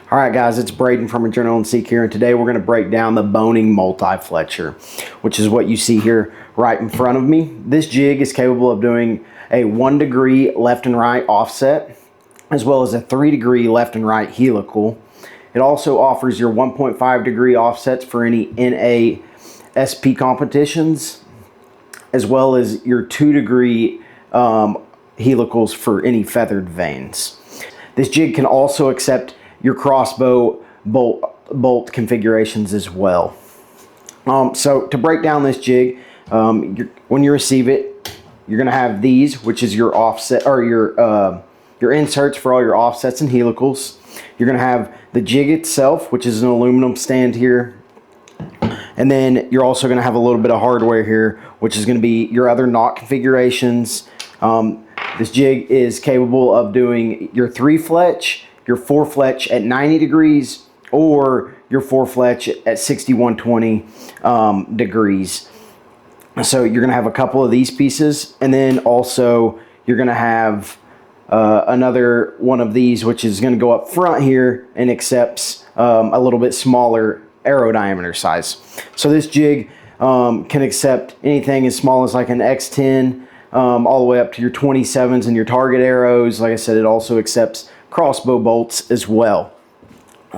All right, guys, it's Braden from Adrenaline Seek here, and today we're going to break down the Bohning Multi-Fletcher, which is what you see here right in front of me. This jig is capable of doing a 1 degree left and right offset, as well as a 3 degree left and right helical. It also offers your 1.5 degree offsets for any NASP competitions, as well as your 2 degree helicals for any feathered vanes. This jig can also accept your crossbow bolt configurations as well. So to break down this jig, when you receive it, you're going to have these, which is your offset or your inserts for all your offsets and helicals. You're going to have the jig itself, which is an aluminum stand here. And then you're also going to have a little bit of hardware here, which is going to be your other nock configurations. This jig is capable of doing your 3 fletch, your 4 fletch at 90 degrees, or your 4 fletch at 6120 degrees. So you're going to have a couple of these pieces, and then also you're going to have another one of these, which is going to go up front here and accepts a little bit smaller arrow diameter size. So this jig can accept anything as small as like an X10 all the way up to your 27s and your target arrows. Like I said, it also accepts crossbow bolts as well.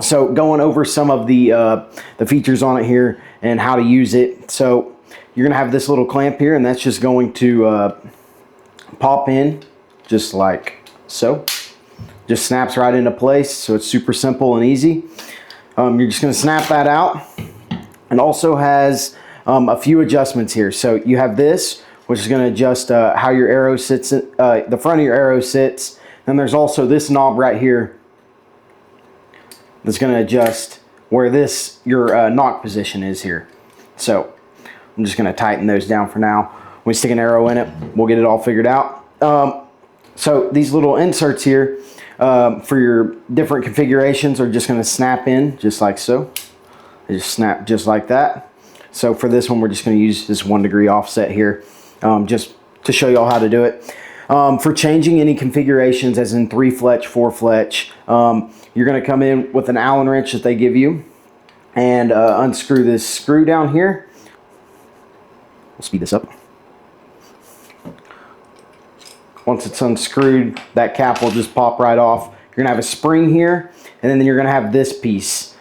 So going over some of the features on it here and how to use it. So you're going to have this little clamp here, and that's just going to pop in just like so. Just snaps right into place, so it's super simple and easy. You're just going to snap that out, and also has a few adjustments here. So you have this, which is going to adjust how your arrow sits, the front of your arrow sits. And there's also this knob right here that's going to adjust where your nock position is here. So I'm just going to tighten those down for now. When we stick an arrow in it, we'll get it all figured out. So these little inserts here for your different configurations are just going to snap in just like so. They just snap just like that. So for this one, we're just going to use this 1 degree offset here, just to show you all how to do it. For changing any configurations, as in 3 fletch, 4 fletch, you're going to come in with an Allen wrench that they give you and unscrew this screw down here. We'll speed this up. Once it's unscrewed, that cap will just pop right off. You're going to have a spring here, and then you're going to have this piece.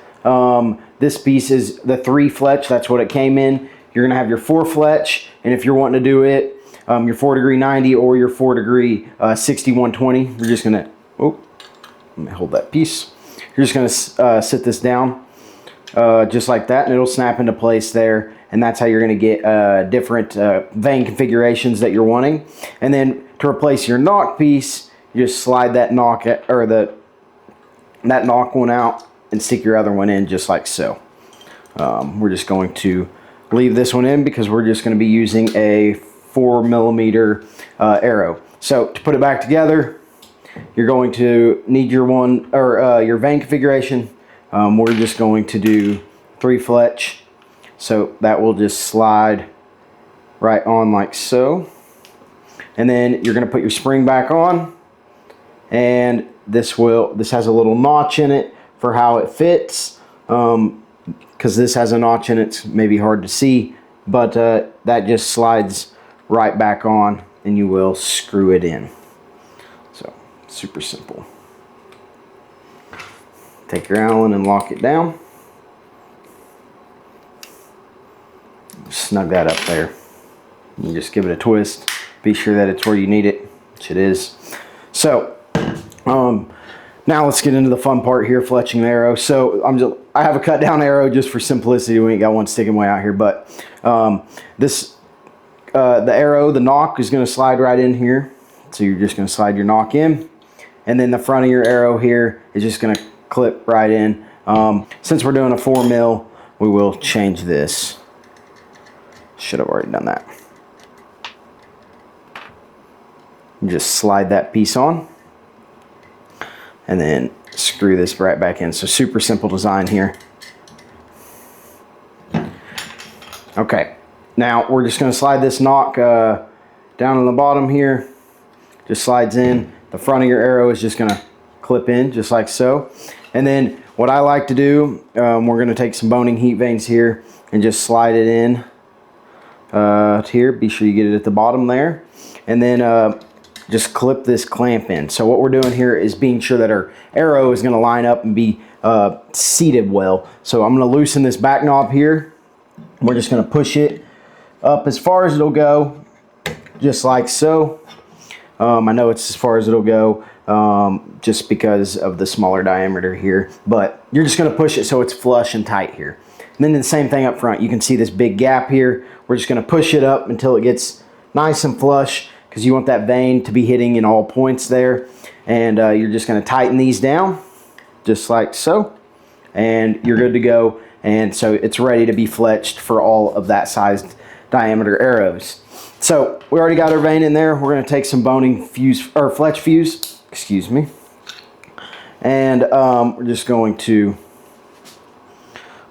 This piece is the 3 fletch. That's what it came in. You're going to have your 4 fletch, and if you're wanting to do it, your 4 degree 90 or your 4 degree 6120, you're just going to, let me hold that piece. You're just going to sit this down just like that, and it'll snap into place there. And that's how you're going to get different vane configurations that you're wanting. And then to replace your nock piece, you just slide that nock that nock one out and stick your other one in just like so. We're just going to leave this one in because we're just going to be using a 4mm arrow. So to put it back together, you're going to need your your vane configuration. We're just going to do 3 fletch. So that will just slide right on like so. And then you're going to put your spring back on, and this has a little notch in it for how it fits. Because this has a notch in it, it's maybe hard to see, but that just slides right back on, and you will screw it in. So super simple. Take your Allen and lock it down. Snug that up there. You just give it a twist. Be sure that it's where you need it, which it is. So now let's get into the fun part here, fletching the arrow. So I have a cut down arrow just for simplicity. We ain't got one sticking way out here, but the arrow, the nock, is going to slide right in here. So you're just going to slide your nock in, and then the front of your arrow here is just going to clip right in. Since we're doing a 4mm, we will change this. Should have already done that. Just slide that piece on, and then screw this right back in. So super simple design here. Okay, now we're just going to slide this nock down on the bottom here. Just slides in. The front of your arrow is just going to clip in just like so. And then what I like to do, we're going to take some boning heat vanes here and just slide it in to here. Be sure you get it at the bottom there, and then just clip this clamp in. So what we're doing here is being sure that our arrow is going to line up and be seated well. So I'm going to loosen this back knob here. We're just going to push it up as far as it'll go, just like so. I know it's as far as it'll go just because of the smaller diameter here, but you're just going to push it so it's flush and tight here. And then the same thing up front. You can see this big gap here. We're just going to push it up until it gets nice and flush, because you want that vane to be hitting in all points there. And you're just going to tighten these down just like so, and you're good to go. And so it's ready to be fletched for all of that sized diameter arrows. So we already got our vane in there. We're going to take some boning fuse or fletch fuse, excuse me, and we're just going to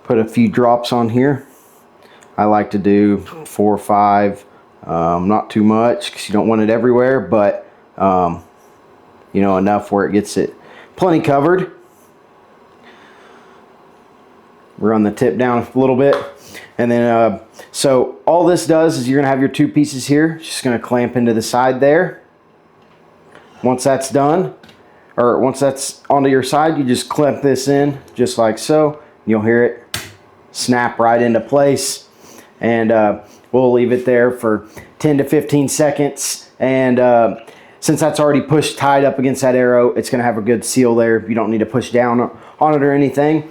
put a few drops on here. I like to do 4 or 5, not too much because you don't want it everywhere, but you know, enough where it gets it plenty covered. Run the tip down a little bit, and then so all this does is you're gonna have your 2 pieces here, just gonna clamp into the side there. Once that's done, or once that's onto your side, you just clamp this in just like so. You'll hear it snap right into place, and we'll leave it there for 10 to 15 seconds. And since that's already pushed tight up against that arrow, it's gonna have a good seal there. You don't need to push down on it or anything.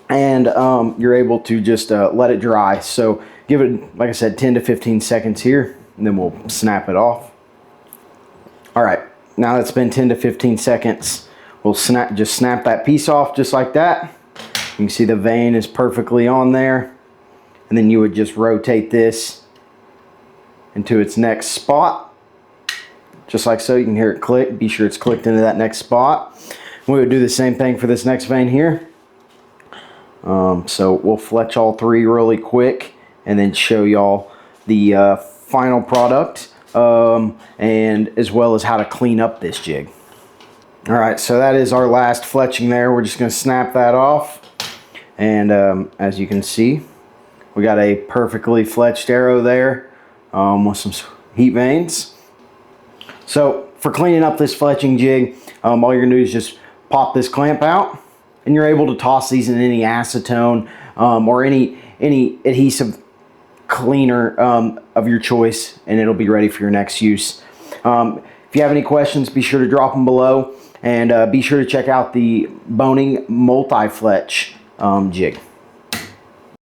And you're able to just let it dry. So give it, like I said, 10 to 15 seconds here, and then we'll snap it off. All right, now that it's been 10 to 15 seconds, we'll just snap that piece off just like that. You can see the vane is perfectly on there, and then you would just rotate this into its next spot, just like so. You can hear it click. Be sure it's clicked into that next spot. We would do the same thing for this next vane here. So we'll fletch all 3 really quick and then show y'all the final product, and as well as how to clean up this jig. All right, so that is our last fletching there. We're just going to snap that off, and as you can see, we got a perfectly fletched arrow there with some heat vanes. So for cleaning up this fletching jig, all you're going to do is just pop this clamp out, and you're able to toss these in any acetone or any adhesive cleaner of your choice, and it'll be ready for your next use. If you have any questions, be sure to drop them below, and be sure to check out the Bohning Multi-Fletcher Jig.